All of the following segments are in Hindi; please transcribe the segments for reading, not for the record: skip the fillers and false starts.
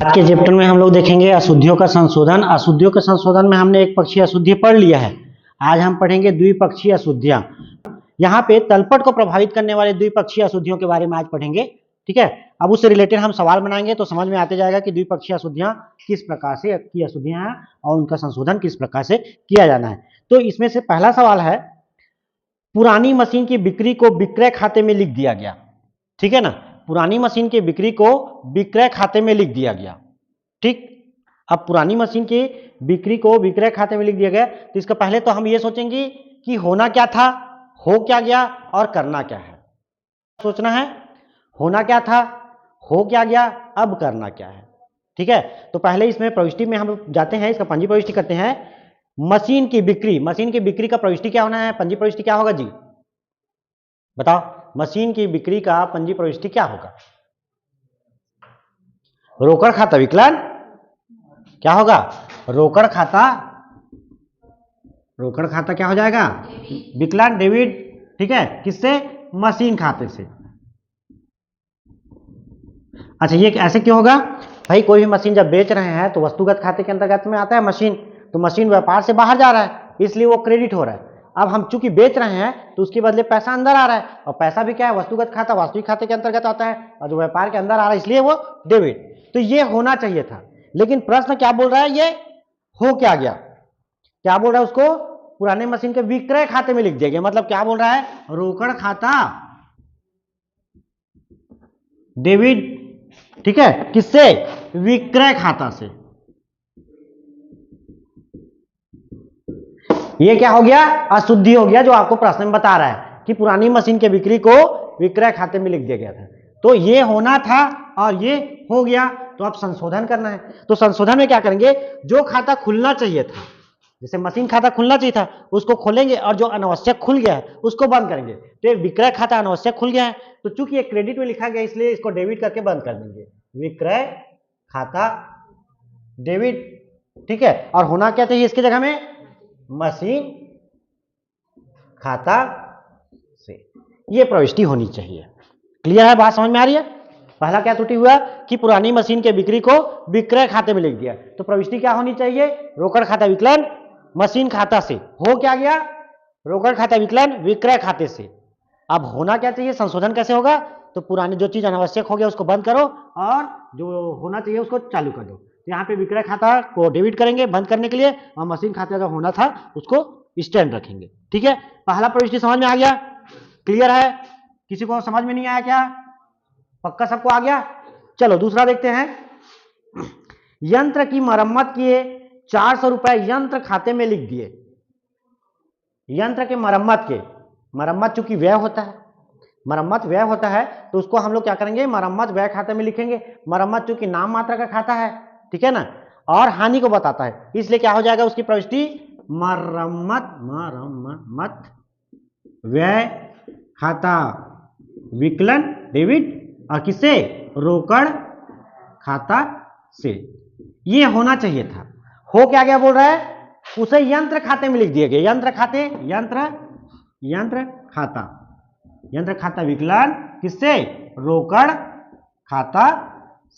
आज के चैप्टर में हम लोग देखेंगे अशुद्धियों का संशोधन। अशुद्धियों के संशोधन में हमने एक पक्षीय अशुद्धि पढ़ लिया है। आज हम पढ़ेंगे द्विपक्षीय अशुद्धियां। यहाँ पे तलपट को प्रभावित करने वाले द्विपक्षीय अशुद्धियों के बारे में आज पढ़ेंगे। ठीक है, अब उससे रिलेटेड हम सवाल बनाएंगे तो समझ में आते जाएगा कि द्विपक्षीय अशुद्धियां किस प्रकार से की अशुद्धियां हैं और उनका संशोधन किस प्रकार से किया जाना है। तो इसमें से पहला सवाल है, पुरानी मशीन की बिक्री को विक्रय खाते में लिख दिया गया। ठीक है ना, पुरानी मशीन की बिक्री को विक्रय खाते में लिख दिया गया। ठीक, अब पुरानी मशीन की बिक्री को विक्रय खाते में लिख दिया गया तो इसका पहले तो हम ये सोचेंगे कि होना क्या था, हो क्या गया और करना क्या है। सोचना है होना क्या था, हो क्या गया, अब करना क्या है। ठीक है, तो पहले इसमें प्रविष्टि में हम जाते हैं, इसका पंजी प्रविष्टि करते हैं। मशीन की बिक्री का प्रविष्टि क्या होना है, पंजी प्रविष्टि क्या होगा जी बताओ। मशीन की बिक्री का पंजी प्रविष्टि क्या होगा? रोकड़ खाता विकलन क्या होगा? रोकड़ खाता क्या हो जाएगा? विकलन डेबिट। ठीक है, किससे? मशीन खाते से। अच्छा, ये ऐसे क्यों होगा भाई? कोई भी मशीन जब बेच रहे हैं तो वस्तुगत खाते के अंतर्गत में आता है मशीन, तो मशीन व्यापार से बाहर जा रहा है इसलिए वो क्रेडिट हो रहा है। अब हम चूंकि बेच रहे हैं तो उसके बदले पैसा अंदर आ रहा है, और पैसा भी क्या है? वस्तुगत खाता वास्तविक खाते के अंतर्गत आता है, और जो व्यापार के अंदर आ रहा है इसलिए वो डेबिट। तो ये होना चाहिए था, लेकिन प्रश्न क्या बोल रहा है? ये हो क्या गया? क्या बोल रहा है? उसको पुराने मशीन के विक्रय खाते में लिख दिया गया। मतलब क्या बोल रहा है? रोकड़ खाता डेबिट। ठीक है, किससे? विक्रय खाता से। ये क्या हो गया? अशुद्धि हो गया, जो आपको प्रश्न में बता रहा है कि पुरानी मशीन के बिक्री को विक्रय खाते में लिख दिया गया था। तो ये होना था और ये हो गया, तो अब संशोधन करना है। तो संशोधन में क्या करेंगे? जो खाता खुलना चाहिए था, जैसे मशीन खाता खुलना चाहिए था, उसको खोलेंगे, और जो अनावश्यक खुल गया है उसको बंद करेंगे। तो ये विक्रय खाता अनावश्यक खुल गया है, तो चूंकि ये क्रेडिट में लिखा गया इसलिए इसको डेबिट करके बंद कर देंगे। विक्रय खाता डेबिट। ठीक है, और होना क्या चाहिए इसकी जगह में? मशीन खाता से। ये प्रविष्टि होनी चाहिए। क्लियर है? बात समझ में आ रही है? पहला क्या त्रुटि हुआ कि पुरानी मशीन के बिक्री को विक्रय खाते में लिख दिया, तो प्रविष्टि क्या होनी चाहिए? रोकड़ खाता विकलन मशीन खाता से। हो क्या गया? रोकड़ खाता विकलन विक्रय खाते से। अब होना क्या चाहिए? संशोधन कैसे होगा? तो पुरानी जो चीज अनावश्यक हो गया उसको बंद करो, और जो होना चाहिए उसको चालू कर दो। तो यहाँ पे विक्रय खाता को डेबिट करेंगे बंद करने के लिए, और मशीन खाता जो होना था उसको स्टैंड रखेंगे। ठीक है, पहला प्रविष्टि समझ में आ गया? क्लियर है? किसी को समझ में नहीं आया क्या? पक्का सबको आ गया? चलो दूसरा देखते हैं। यंत्र की मरम्मत किए 400 रुपए यंत्र खाते में लिख दिए। यंत्र के मरम्मत चूंकि व्यय होता है, मरम्मत व्यय होता है, तो उसको हम लोग क्या करेंगे? मरम्मत व्यय खाते में लिखेंगे। मरम्मत चूंकि नाम मात्र का खाता है, ठीक है ना, और हानि को बताता है, इसलिए क्या हो जाएगा उसकी प्रविष्टि? मरम्मत व्यय खाता विकलन डेबिट, और किससे? रोकड़ खाता से। ये होना चाहिए था। हो क्या गया बोल रहा है? उसे यंत्र खाते में लिख दिए गए। यंत्र खाता विकलन किससे? रोकड़ खाता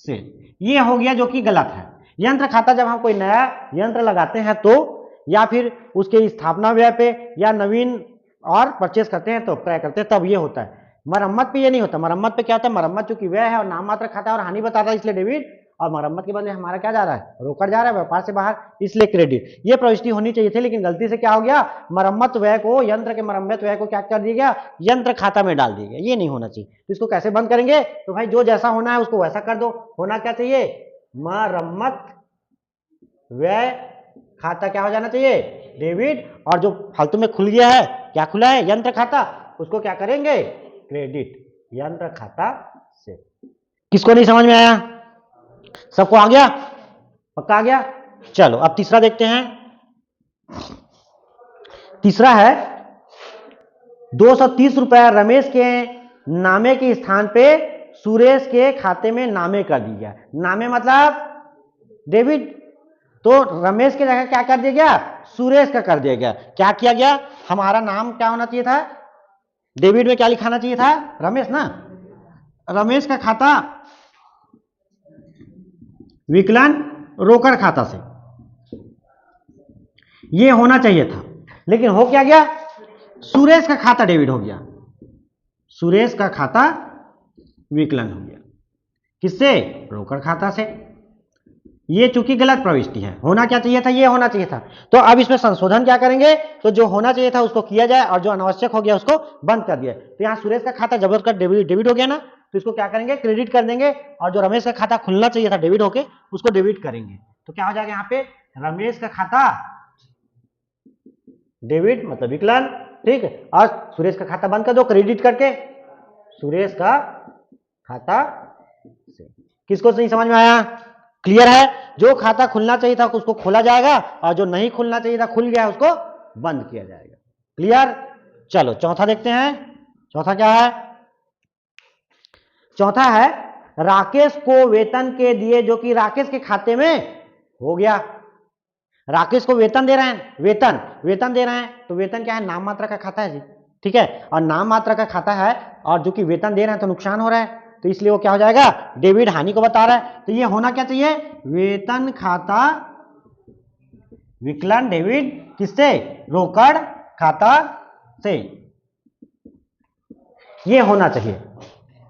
से। ये हो गया, जो कि गलत है। यंत्र खाता जब हम कोई नया यंत्र लगाते हैं तो, या फिर उसके स्थापना व्यय पे या नवीन और परचेस करते हैं तो क्रय करते हैं, तब ये होता है। मरम्मत पे ये नहीं होता। मरम्मत पे क्या होता है? मरम्मत चूंकि व्यय है और नाम मात्र खाता है और हानि बताता है इसलिए डेबिट, और मरम्मत के बदले हमारा क्या जा रहा है? रोकड़ जा रहा है, व्यापार से बाहर, इसलिए क्रेडिट। ये प्रविष्टि होनी चाहिए थी, लेकिन गलती से क्या हो गया? मरम्मत व्यय को, यंत्र के मरम्मत व्यय को क्या कर दिया गया? यंत्र खाता में डाल दिया गया। ये नहीं होना चाहिए। तो इसको कैसे बंद करेंगे? तो भाई जो जैसा होना है उसको वैसा कर दो। होना क्या चाहिए? मरम्मत व्यय खाता क्या हो जाना चाहिए? डेबिट। और जो फालतू में खुल गया है, क्या खुला है? यंत्र खाता, उसको क्या करेंगे? क्रेडिट, यंत्र खाता से। किसको नहीं समझ में आया? सबको आ गया? पक्का आ गया? चलो अब तीसरा देखते हैं। तीसरा है 230 रुपए रमेश के नामे के स्थान पे सुरेश के खाते में नामे कर दिया। नामे मतलब डेबिट, तो रमेश के जगह क्या कर दिया गया? सुरेश का कर दिया गया। क्या किया गया? हमारा नाम क्या होना चाहिए था? डेबिट में क्या लिखाना चाहिए था? रमेश ना। रमेश का खाता विकलन रोकड़ खाता से। ये होना चाहिए था, लेकिन हो क्या गया, सुरेश का खाता डेबिट हो गया, सुरेश का खाता विकलन हो गया, किससे, रोकड़ खाता से। ये चूंकि गलत प्रविष्टि है, होना क्या चाहिए था, ये होना चाहिए था। तो अब इसमें संशोधन क्या करेंगे, तो जो होना चाहिए था उसको किया जाए और जो अनावश्यक हो गया उसको बंद कर दिया। तो यहाँ सुरेश का खाता जबरदस्त डेबिट हो गया ना, तो इसको क्या करेंगे, क्रेडिट कर देंगे, और जो रमेश का खाता खुलना चाहिए था डेबिट होके उसको डेबिट करेंगे। तो क्या हो जाएगा यहाँ पे, रमेश का खाता डेबिट मतलब विकलन, ठीक है, और सुरेश का खाता बंद कर दो क्रेडिट करके, सुरेश का खाता से। किसको नहीं समझ में आया, क्लियर है। जो खाता खुलना चाहिए था उसको खोला जाएगा और जो नहीं खुलना चाहिए था खुल गया उसको बंद किया जाएगा, क्लियर। चलो चौथा देखते हैं, चौथा क्या है, चौथा है राकेश को वेतन के दिए जो कि राकेश के खाते में हो गया। राकेश को वेतन दे रहे हैं, वेतन दे रहे हैं, तो वेतन क्या है, नाम मात्रा का खाता है जी, ठीक है, और नाम मात्रा का खाता है और जो कि वेतन दे रहे हैं तो नुकसान हो रहा है, तो इसलिए वो क्या हो जाएगा, डेबिट हानि को बता रहा है। तो ये होना क्या चाहिए, वेतन खाता विकलन डेबिट किससे, रोकड़ खाता से, ये होना चाहिए,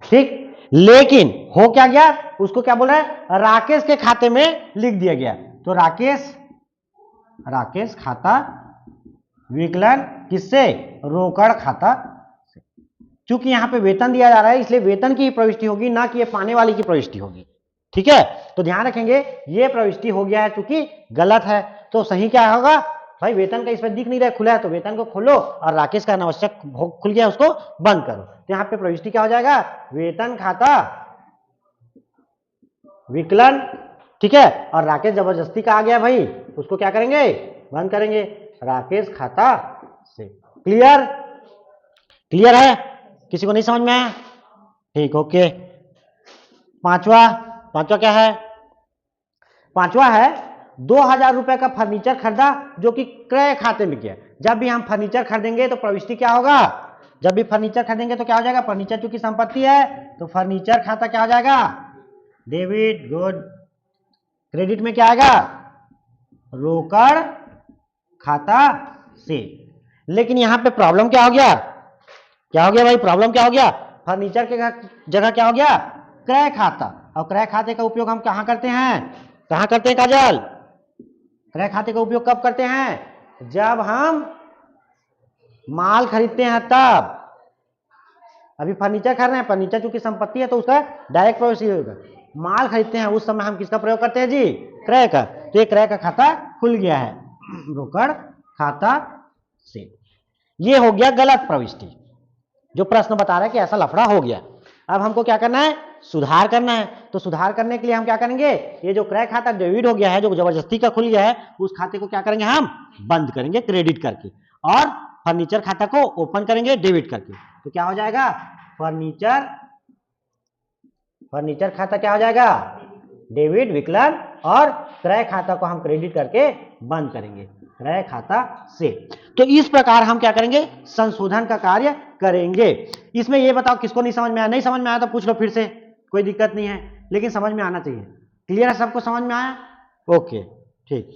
ठीक। लेकिन हो क्या गया, उसको क्या बोल रहा है, राकेश के खाते में लिख दिया गया। तो राकेश खाता विकलन किससे, रोकड़ खाता से। चूंकि यहां पे वेतन दिया जा रहा है इसलिए वेतन की प्रविष्टि होगी, ना कि ये पाने वाले की प्रविष्टि होगी, ठीक है। तो ध्यान रखेंगे ये प्रविष्टि हो गया है चूंकि गलत है, तो सही क्या होगा भाई, वेतन का इसमें दिख नहीं रहा है, खुला है तो वेतन को खोलो और राकेश का अनावश्यक खुल गया उसको बंद करो। तो यहाँ पे प्रविष्टि क्या हो जाएगा, वेतन खाता विकलन, ठीक है, और राकेश जबरदस्ती का आ गया भाई, उसको क्या करेंगे, बंद करेंगे, राकेश खाता से। क्लियर, क्लियर है, किसी को नहीं समझ में आया, ठीक, ओके। पांचवा क्या है, पांचवा है 2000 रुपए का फर्नीचर खरीदा जो कि क्रय खाते में गया। जब भी हम फर्नीचर खरीदेंगे तो प्रविष्टि क्या होगा, जब भी फर्नीचर खरीदेंगे तो क्या हो जाएगा, फर्नीचर चूंकि संपत्ति है तो फर्नीचर खाता क्या हो जाएगा, डेबिट, गुड। क्रेडिट में क्या आएगा, रोकड़ खाता से। लेकिन यहां पे प्रॉब्लम क्या हो गया, भाई, प्रॉब्लम क्या हो गया, फर्नीचर के जगह क्या हो गया, क्रय खाता। और क्रय खाते का उपयोग हम कहां करते हैं काजल, क्रय खाते का उपयोग कब करते हैं, जब हम माल खरीदते हैं तब। अभी फर्नीचर खरीद रहे हैं, फर्नीचर चूंकि संपत्ति है तो उसका डायरेक्ट प्रविष्टि होगा। माल खरीदते हैं उस समय हम किसका प्रयोग करते हैं जी, क्रय का। तो ये क्रय का खाता खुल गया है रोकड़ खाता से। ये हो गया गलत प्रविष्टि, जो प्रश्न बता रहा है कि ऐसा लफड़ा हो गया। अब हमको क्या करना है, सुधार करना है। तो सुधार करने के लिए हम क्या करेंगे, ये जो क्रय खाता डेबिट हो गया है, जो जबरदस्ती का खुल गया है, उस खाते को क्या करेंगे, हम बंद करेंगे क्रेडिट करके, और फर्नीचर खाता को ओपन करेंगे डेबिट करके। तो क्या हो जाएगा, फर्नीचर खाता क्या हो जाएगा, डेबिट विकलन, और क्रय खाता को हम क्रेडिट करके बंद करेंगे क्रय खाता से। तो इस प्रकार हम क्या करेंगे, संशोधन का कार्य करेंगे। इसमें ये बताओ किसको नहीं समझ में आया, नहीं समझ में आया तो पूछ लो फिर से, कोई दिक्कत नहीं है, लेकिन समझ में आना चाहिए। क्लियर है, सबको समझ में आया, ओके, ठीक।